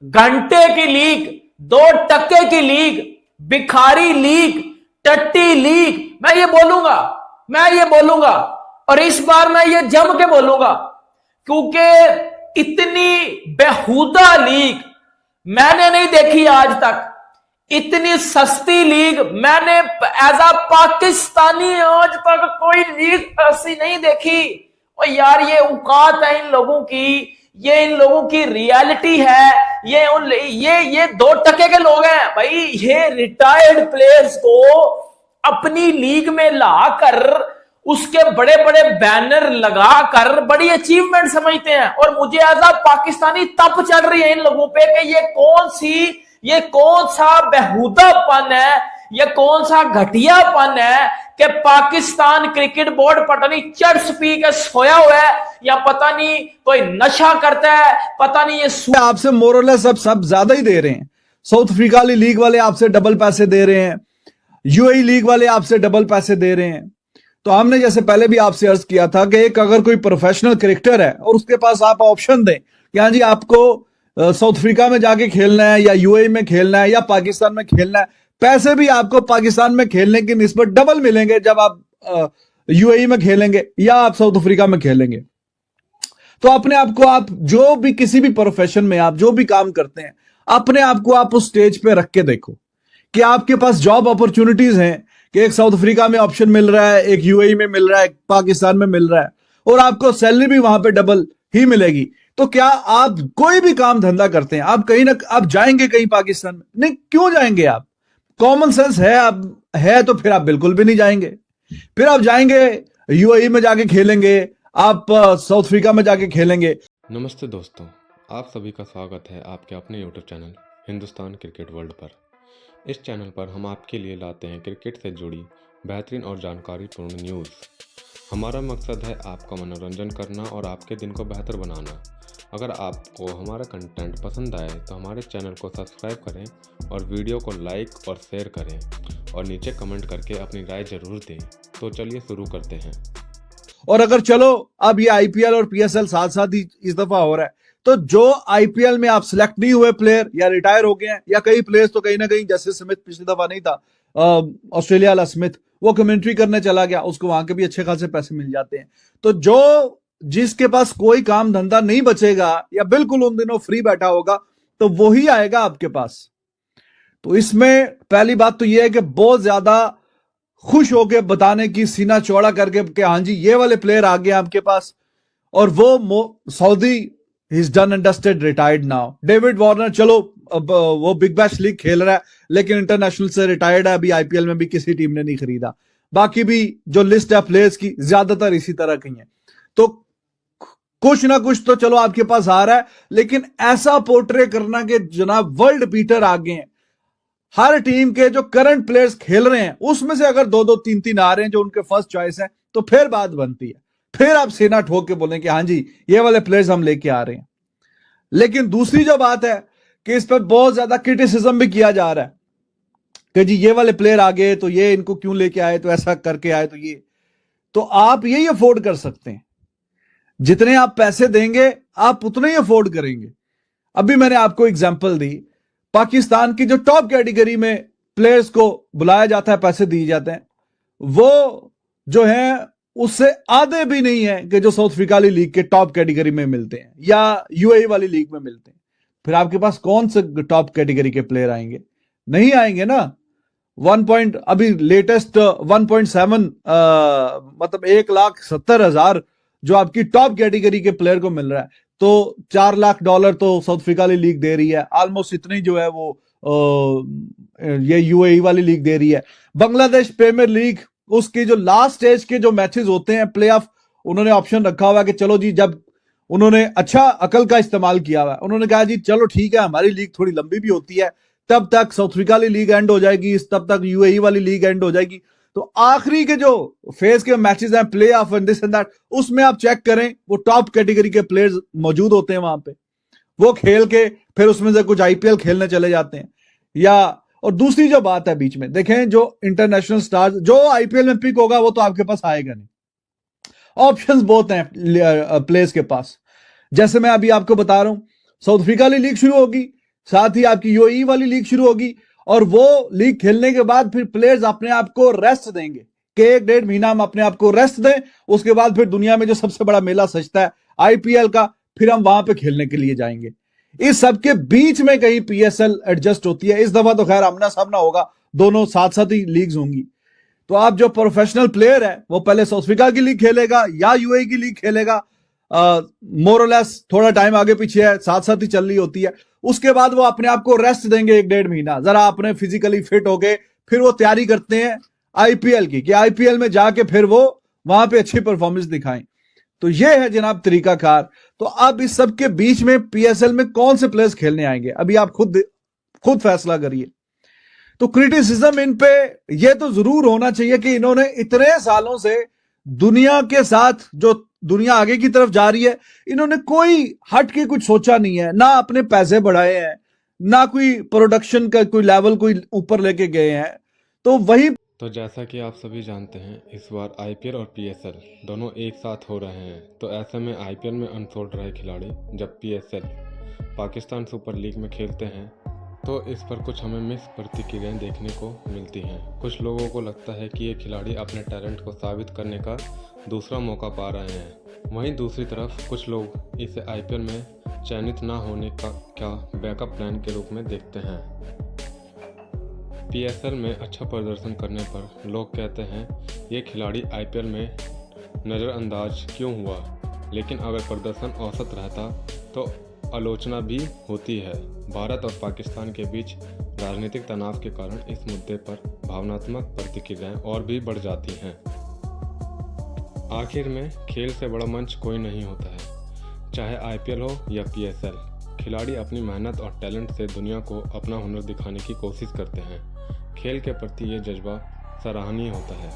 घंटे की लीग, 2 टके की लीग, भिखारी लीग, टट्टी लीग। मैं ये बोलूंगा और इस बार मैं ये जम के बोलूंगा, क्योंकि इतनी बेहुदा लीग मैंने नहीं देखी आज तक। इतनी सस्ती लीग मैंने एज अ पाकिस्तानी आज तक कोई लीग ऐसी नहीं देखी। और यार ये औकात है इन लोगों की, ये इन लोगों की रियलिटी है। ये 2 टके के लोग हैं भाई। ये रिटायर्ड प्लेयर्स को अपनी लीग में लाकर उसके बड़े बड़े बैनर लगाकर बड़ी अचीवमेंट समझते हैं। और मुझे एज अ पाकिस्तानी तप चढ़ रही है इन लोगों पे कि ये कौन सा बेहुदापन है, ये कौन सा घटियापन है कि पाकिस्तान क्रिकेट बोर्ड पता नहीं चर्च पी के सोया हुआ है, या पता नहीं कोई नशा करता है, पता नहीं ये आपसे मोरलेस सब ज्यादा ही दे रहे हैं। साउथ अफ्रीका लीग वाले आपसे डबल पैसे दे रहे हैं, यूएई लीग वाले आपसे डबल पैसे दे रहे हैं। तो हमने जैसे पहले भी आपसे अर्ज किया था कि एक अगर कोई प्रोफेशनल क्रिकेटर है और उसके पास आप ऑप्शन दें कि हाँ जी आपको साउथ अफ्रीका में जाके खेलना है या यूएई में खेलना है या पाकिस्तान में खेलना है, पैसे भी आपको पाकिस्तान में खेलने की निस्बत डबल मिलेंगे जब आप यूएई में खेलेंगे या आप साउथ अफ्रीका में खेलेंगे। तो अपने आप को आप जो भी किसी भी प्रोफेशन में आप जो भी काम करते हैं, अपने आप को आप उस स्टेज पे रख के देखो कि आपके पास जॉब अपॉर्चुनिटीज हैं कि एक साउथ अफ्रीका में ऑप्शन मिल रहा है, एक यूएई में मिल रहा है, एक पाकिस्तान में मिल रहा है, और आपको सैलरी भी वहां पे डबल ही मिलेगी। तो क्या आप कोई भी काम धंधा करते हैं, आप कहीं ना आप जाएंगे कहीं पाकिस्तान में? नहीं, क्यों जाएंगे आप? कॉमन सेंस है आप है तो फिर आप बिल्कुल भी नहीं जाएंगे। फिर आप जाएंगे यूएई में जाके खेलेंगे, आप साउथ अफ्रीका में जाके खेलेंगे। नमस्ते दोस्तों, आप सभी का स्वागत है आपके अपने YouTube channel Hindustan cricket world पर। इस चैनल पर हम आपके लिए लाते हैं क्रिकेट से जुड़ी बेहतरीन और जानकारीपूर्ण न्यूज़। हमारा मकसद है आपका मनोरंजन करना और आपके दिन को बेहतर बनाना। अगर आपको हमारा कंटेंट पसंद आए तो हमारे चैनल को सब्सक्राइब करें और वीडियो को लाइक और शेयर करें और नीचे कमेंट करके अपनी राय जरूर दें। तो चलिए शुरू करते हैं। और अगर चलो अब ये आईपीएल और पीएसएल साथ साथ ही इस दफा हो रहा है, तो जो आईपीएल में आप सिलेक्ट नहीं हुए प्लेयर या रिटायर हो गए हैं, या कई प्लेयर्स तो कहीं ना कहीं, जैसे स्मिथ पिछली दफा नहीं था, ऑस्ट्रेलिया वाला स्मिथ, वो कमेंट्री करने चला गया, उसको वहां के भी अच्छे खासे पैसे मिल जाते हैं। तो जो जिसके पास कोई काम धंधा नहीं बचेगा या बिल्कुल उन दिनों फ्री बैठा होगा, तो वो ही आएगा आपके पास। तो इसमें पहली बात तो यह है कि बहुत ज्यादा खुश होकर बताने की, सीना चौड़ा करके कि हाँ जी ये वाले प्लेयर आ गए आपके पास, और वो Saudi is done and dusted, retired now. David Warner चलो अब वो बिग बैश लीग खेल रहा है लेकिन इंटरनेशनल से रिटायर्ड है, अभी आईपीएल में भी किसी टीम ने नहीं खरीदा। बाकी भी जो लिस्ट है प्लेयर्स की ज्यादातर इसी तरह की है। तो कुछ ना कुछ तो चलो आपके पास आ रहा है, लेकिन ऐसा पोर्ट्रे करना कि जनाब वर्ल्ड बीटर आ गए हैं, हर टीम के जो करंट प्लेयर्स खेल रहे हैं उसमें से अगर 2-2 3-3 आ रहे हैं जो उनके फर्स्ट चॉइस है, तो फिर बात बनती है। फिर आप सीना ठोक के बोलें कि हाँ जी ये वाले प्लेयर्स हम लेके आ रहे हैं। लेकिन दूसरी जो बात है कि इस पर बहुत ज्यादा क्रिटिसिज्म भी किया जा रहा है कि जी ये वाले प्लेयर आ गए तो ये इनको क्यों लेके आए, तो ऐसा करके आए, तो ये, तो आप यही अफोर्ड कर सकते हैं। जितने आप पैसे देंगे आप उतने ही अफोर्ड करेंगे। अभी मैंने आपको एग्जांपल दी, पाकिस्तान की जो टॉप कैटेगरी में प्लेयर्स को बुलाया जाता है, पैसे दिए जाते हैं, वो जो है उससे आधे भी नहीं है कि जो साउथ अफ्रीका लीग के टॉप कैटेगरी में मिलते हैं या यूएई वाली लीग में मिलते हैं। फिर आपके पास कौन से टॉप कैटेगरी के प्लेयर आएंगे? नहीं आएंगे ना। अभी लेटेस्ट 1.7 मतलब 1,70,000 जो आपकी टॉप कैटेगरी के प्लेयर को मिल रहा है, तो $4 लाख तो साउथ अफ्रीका लीग दे रही है, ऑलमोस्ट इतनी जो है वो ये यूएई वाली लीग दे रही है। बांग्लादेश प्रीमियर लीग, उसके जो लास्ट स्टेज के जो मैचेस होते हैं प्ले ऑफ, उन्होंने ऑप्शन रखा हुआ है कि चलो जी, जब उन्होंने अच्छा अकल का इस्तेमाल किया हुआ है, उन्होंने कहा जी चलो ठीक है हमारी लीग थोड़ी लंबी भी होती है, तब तक साउथ अफ्रीका लीग एंड हो जाएगी, तब तक यूएई वाली लीग एंड हो जाएगी, तो आखिरी के जो फेज के मैचेस हैं play of and this and that, उसमें आप चेक करें वो टॉप कैटेगरी के प्लेयर्स मौजूद होते हैं वहां पे, वो खेल के फिर उसमें से कुछ आईपीएल खेलने चले जाते हैं। या और दूसरी जो बात है बीच में, देखें जो इंटरनेशनल स्टार्स जो आईपीएल में पिक होगा वो तो आपके पास आएगा नहीं। ऑप्शंस बहुत हैं प्लेयर्स के पास। जैसे मैं अभी आपको बता रहा हूं, साउथ अफ्रीका लीग शुरू होगी, साथ ही आपकी यूएई वाली लीग शुरू होगी और वो लीग खेलने के बाद फिर प्लेयर्स अपने आप को रेस्ट देंगे कि 1-1.5 महीना हम अपने आप को रेस्ट दें, उसके बाद फिर दुनिया में जो सबसे बड़ा मेला सजता है आईपीएल का, फिर हम वहां पे खेलने के लिए जाएंगे। इस सबके बीच में कहीं पीएसएल एडजस्ट होती है। इस दफा तो खैर आमना सामना होगा, दोनों साथ साथ ही लीग्स होंगी। तो आप जो प्रोफेशनल प्लेयर है वो पहले साउथ अफ्रीका की लीग खेलेगा या यूएई की लीग खेलेगा, मोर और लेस थोड़ा टाइम आगे पीछे है, साथ साथ ही चल रही होती है। उसके बाद वो अपने आप को रेस्ट देंगे 1-1.5 महीना, जरा अपने फिजिकली फिट हो गए, फिर वो तैयारी करते हैं आईपीएल की कि आईपीएल में जाके फिर वो वहां पे अच्छी परफॉर्मेंस दिखाएं। तो ये है जनाब तरीकाकार। तो अब इस सब के बीच में पीएसएल में कौन से प्लेयर्स खेलने आएंगे, अभी आप खुद फैसला करिए। तो क्रिटिसिज्म इन पे ये तो जरूर होना चाहिए कि इन्होंने इतने सालों से दुनिया के साथ, जो दुनिया आगे की तरफ जा रही है, इन्होंने कोई हट के कुछ सोचा नहीं है, ना अपने पैसे बढ़ाए हैं, ना कोई प्रोडक्शन का कोई लेवल कोई ऊपर लेके गए हैं। तो वही तो जैसा कि आप सभी जानते हैं, इस बार आईपीएल और पीएसएल दोनों एक साथ हो रहे हैं। तो ऐसे में आईपीएल में अनफोल्ड रहे खिलाड़ी जब पीएसएल पाकिस्तान सुपर लीग में खेलते हैं तो इस पर कुछ हमें मिक्स प्रतिक्रियाएं देखने को मिलती हैं। कुछ लोगों को लगता है कि ये खिलाड़ी अपने टैलेंट को साबित करने का दूसरा मौका पा रहे हैं। वहीं दूसरी तरफ कुछ लोग इसे आईपीएल में चयनित ना होने का बैकअप प्लान के रूप में देखते हैं। पीएसएल में अच्छा प्रदर्शन करने पर लोग कहते हैं ये खिलाड़ी आईपीएल में नज़रअंदाज क्यों हुआ, लेकिन अगर प्रदर्शन औसत रहता तो आलोचना भी होती है। भारत और पाकिस्तान के बीच राजनीतिक तनाव के कारण इस मुद्दे पर भावनात्मक प्रतिक्रियाएं और भी बढ़ जाती हैं। आखिर में खेल से बड़ा मंच कोई नहीं होता है, चाहे आईपीएल हो या पीएसएल। खिलाड़ी अपनी मेहनत और टैलेंट से दुनिया को अपना हुनर दिखाने की कोशिश करते हैं। खेल के प्रति ये जज्बा सराहनीय होता है।